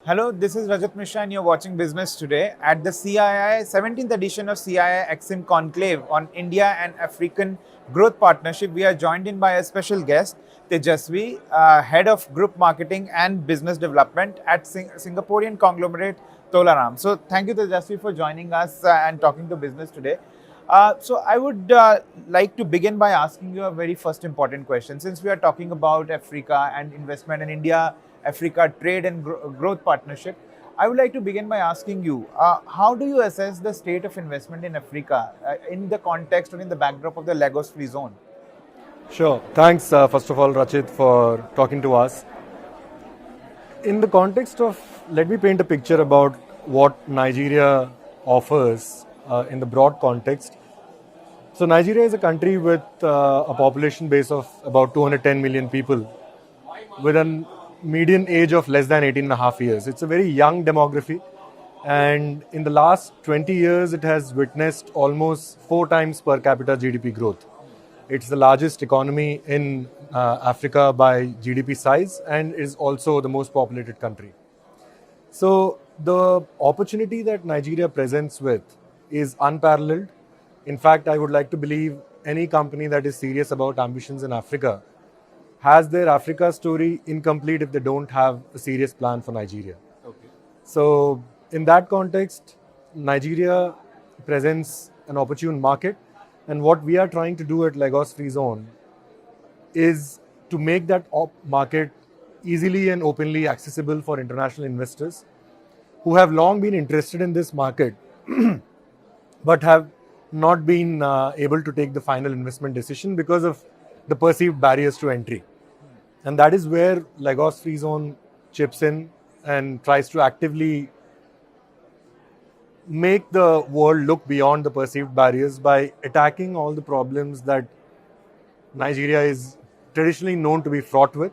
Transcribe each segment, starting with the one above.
Hello, this is Rajat Mishra and you're watching Business Today. At the CII 17th edition of CII Exim Conclave on India and African Growth Partnership, we are joined in by a special guest, Tejasvi, Head of Group Marketing and Business Development at Singaporean conglomerate Tolaram. So thank you, Tejasvi, for joining us and talking to Business Today. So I would like to begin by asking you a very first important question. Since we are talking about Africa and investment in India, Africa trade and growth partnership, I would like to begin by asking you, how do you assess the state of investment in Africa in the context or in the backdrop of the Lagos Free Zone? Sure. Thanks, first of all, Rachit, for talking to us. In the context of, let me paint a picture about what Nigeria offers in the broad context. So, Nigeria is a country with a population base of about 210 million people, with a median age of less than 18 and a half years. It's a very young demography, and in the last 20 years, it has witnessed almost 4 times per capita GDP growth. It's the largest economy in Africa by GDP size and is also the most populated country. So the opportunity that Nigeria presents with is unparalleled. In fact, I would like to believe any company that is serious about ambitions in Africa has their Africa story incomplete if they don't have a serious plan for Nigeria. Okay. So in that context, Nigeria presents an opportune market, and what we are trying to do at Lagos Free Zone is to make that market easily and openly accessible for international investors who have long been interested in this market but have not been able to take the final investment decision because of the perceived barriers to entry. And that is where Lagos Free Zone chips in and tries to actively make the world look beyond the perceived barriers by attacking all the problems that Nigeria is traditionally known to be fraught with,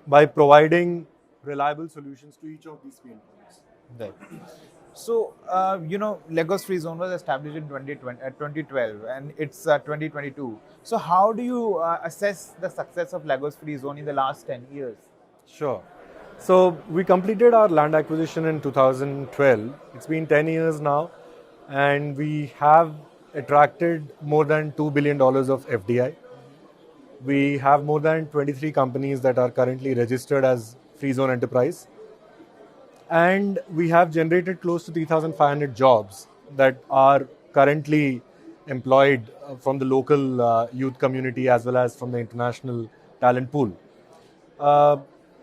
by providing reliable solutions to each of these pain points. Right. So, Lagos Free Zone was established in 2012 and it's 2022. So, how do you assess the success of Lagos Free Zone in the last 10 years? Sure. So we completed our land acquisition in 2012. It's been 10 years now, and we have attracted more than $2 billion of FDI. We have more than 23 companies that are currently registered as Free Zone Enterprise. And we have generated close to 3,500 jobs that are currently employed from the local youth community as well as from the international talent pool.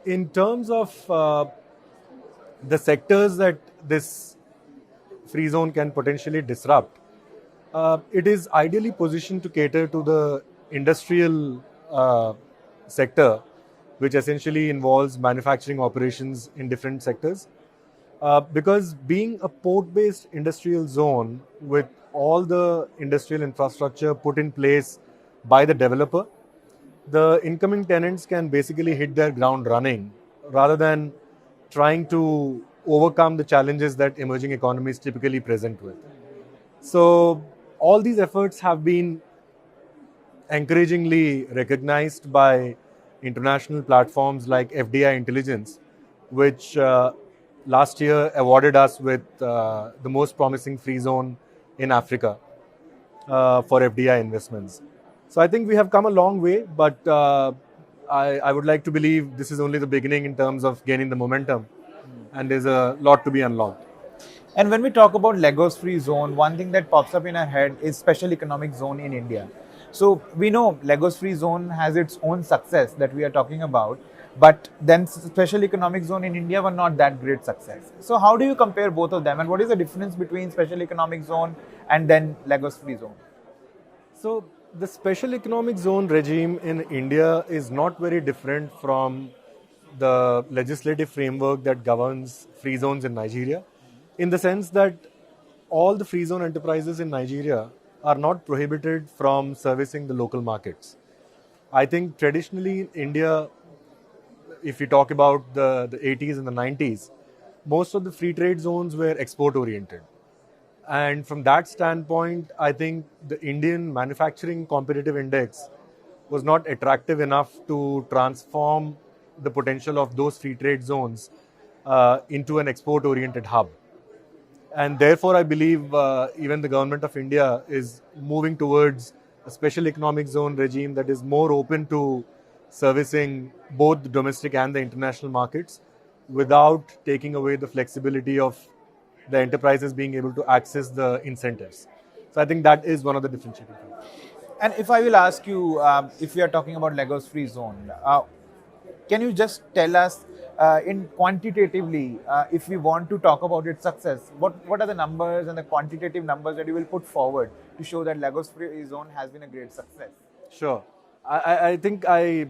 In terms of the sectors that this free zone can potentially disrupt, it is ideally positioned to cater to the industrial sector, which essentially involves manufacturing operations in different sectors. Because being a port-based industrial zone with all the industrial infrastructure put in place by the developer, the incoming tenants can basically hit their ground running rather than trying to overcome the challenges that emerging economies typically present with. So all these efforts have been encouragingly recognized by international platforms like FDI Intelligence, which last year awarded us with the most promising free zone in Africa for FDI investments. So I think we have come a long way, but I would like to believe this is only the beginning in terms of gaining the momentum, and there's a lot to be unlocked. And when we talk about Lagos Free Zone, one thing that pops up in our head is Special Economic Zone in India. So we know Lagos Free Zone has its own success that we are talking about, but then Special Economic Zone in India were not that great success. So how do you compare both of them, and what is the difference between Special Economic Zone and then Lagos Free Zone? So the special economic zone regime in India is not very different from the legislative framework that governs free zones in Nigeria, in the sense that all the free zone enterprises in Nigeria are not prohibited from servicing the local markets. I think traditionally in India, if you talk about the 80s and the 90s, most of the free trade zones were export oriented. And from that standpoint, I think the Indian manufacturing competitive index was not attractive enough to transform the potential of those free trade zones into an export-oriented hub. And therefore, I believe even the government of India is moving towards a special economic zone regime that is more open to servicing both the domestic and the international markets without taking away the flexibility of the enterprises being able to access the incentives. So I think that is one of the differentiating factors. And if I will ask you, if we are talking about Lagos Free Zone, can you just tell us in quantitatively, if we want to talk about its success, what are the numbers and the quantitative numbers that you will put forward to show that Lagos Free Zone has been a great success? Sure. I think I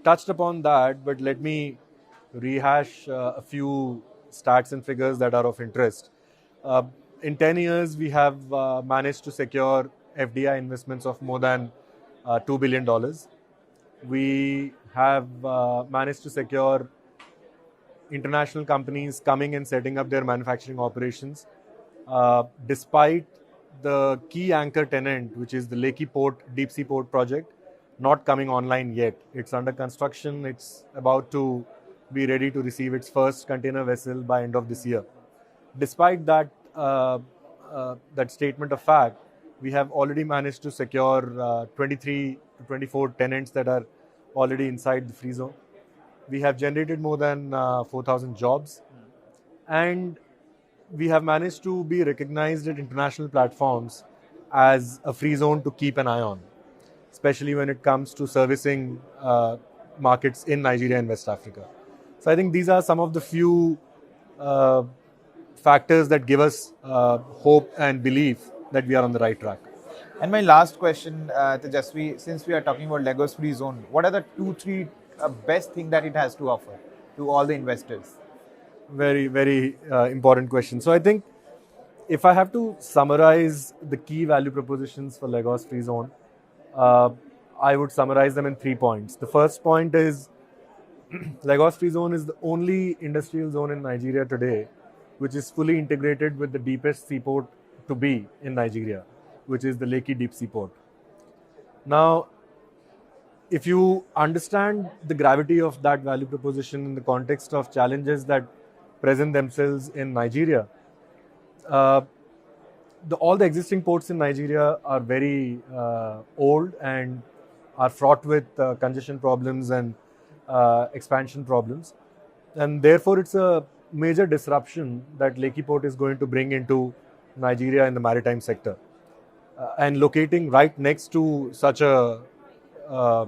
touched upon that, but let me rehash a few stats and figures that are of interest. Uh, in 10 years, we have managed to secure FDI investments of more than $2 billion. We have managed to secure international companies coming and setting up their manufacturing operations, despite the key anchor tenant, which is the Lekki Port, deep sea port project, not coming online yet. It's under construction. It's about to be ready to receive its first container vessel by end of this year. Despite that, that statement of fact, we have already managed to secure 23 to 24 tenants that are already inside the free zone. We have generated more than 4,000 jobs, and we have managed to be recognized at international platforms as a free zone to keep an eye on, especially when it comes to servicing markets in Nigeria and West Africa. So I think these are some of the few uh, factors that give us hope and belief that we are on the right track. And my last question, Tejasvi, since we are talking about Lagos Free Zone, what are the two, three best thing that it has to offer to all the investors? Very important question. So I think if I have to summarize the key value propositions for Lagos Free Zone, uh, I would summarize them in 3 points. The first point is Lagos Free Zone is the only industrial zone in Nigeria today which is fully integrated with the deepest seaport to be in Nigeria, which is the Lekki Deep Sea Port. Now, if you understand the gravity of that value proposition in the context of challenges that present themselves in Nigeria, uh, all the existing ports in Nigeria are very old and are fraught with congestion problems and expansion problems. And therefore, it's a major disruption that Lekki Port is going to bring into Nigeria in the maritime sector. And locating right next to such a uh,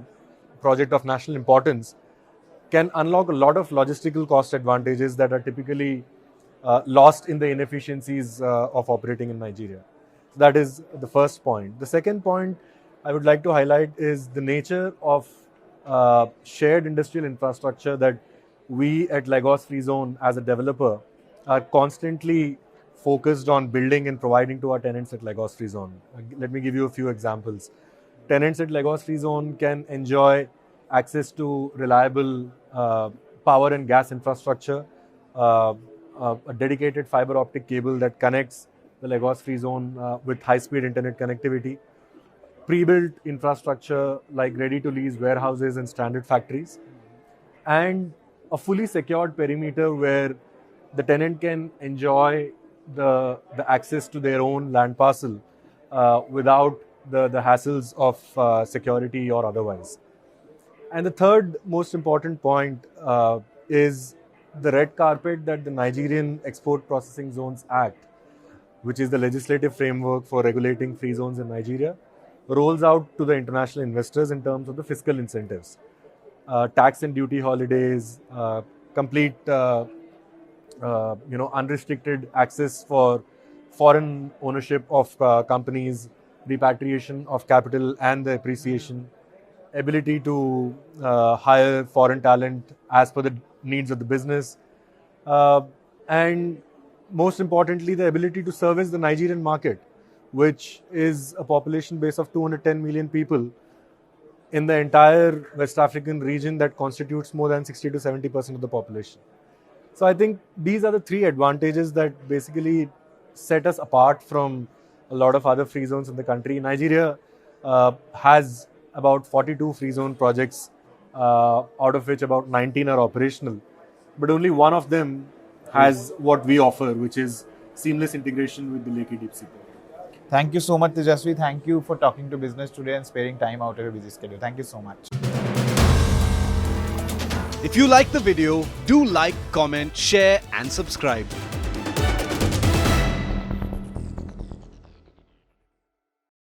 project of national importance can unlock a lot of logistical cost advantages that are typically lost in the inefficiencies of operating in Nigeria. So that is the first point. The second point I would like to highlight is the nature of shared industrial infrastructure that we at Lagos Free Zone as a developer are constantly focused on building and providing to our tenants at Lagos Free Zone. Let me give you a few examples. Tenants at Lagos Free Zone can enjoy access to reliable power and gas infrastructure, a dedicated fiber optic cable that connects the Lagos Free Zone with high-speed internet connectivity, pre-built infrastructure like ready-to-lease warehouses and standard factories, and a fully secured perimeter where the tenant can enjoy the access to their own land parcel without the hassles of security or otherwise. And the third most important point is the red carpet that the Nigerian Export Processing Zones Act, which is the legislative framework for regulating free zones in Nigeria, rolls out to the international investors in terms of the fiscal incentives. Tax and duty holidays, complete unrestricted access for foreign ownership of companies, repatriation of capital and the appreciation, ability to hire foreign talent as per the needs of the business, and most importantly, the ability to service the Nigerian market, which is a population base of 210 million people in the entire West African region that constitutes more than 60 to 70% of the population. So I think these are the three advantages that basically set us apart from a lot of other free zones in the country. Nigeria has about 42 free zone projects, out of which about 19 are operational. but only one of them has what we offer, which is seamless integration with the Lekki Deep Sea Port. Thank you so much, Tejasvi. Thank you for talking to business today and sparing time out of your busy schedule. Thank you so much. If you like the video, do like, comment, share and subscribe.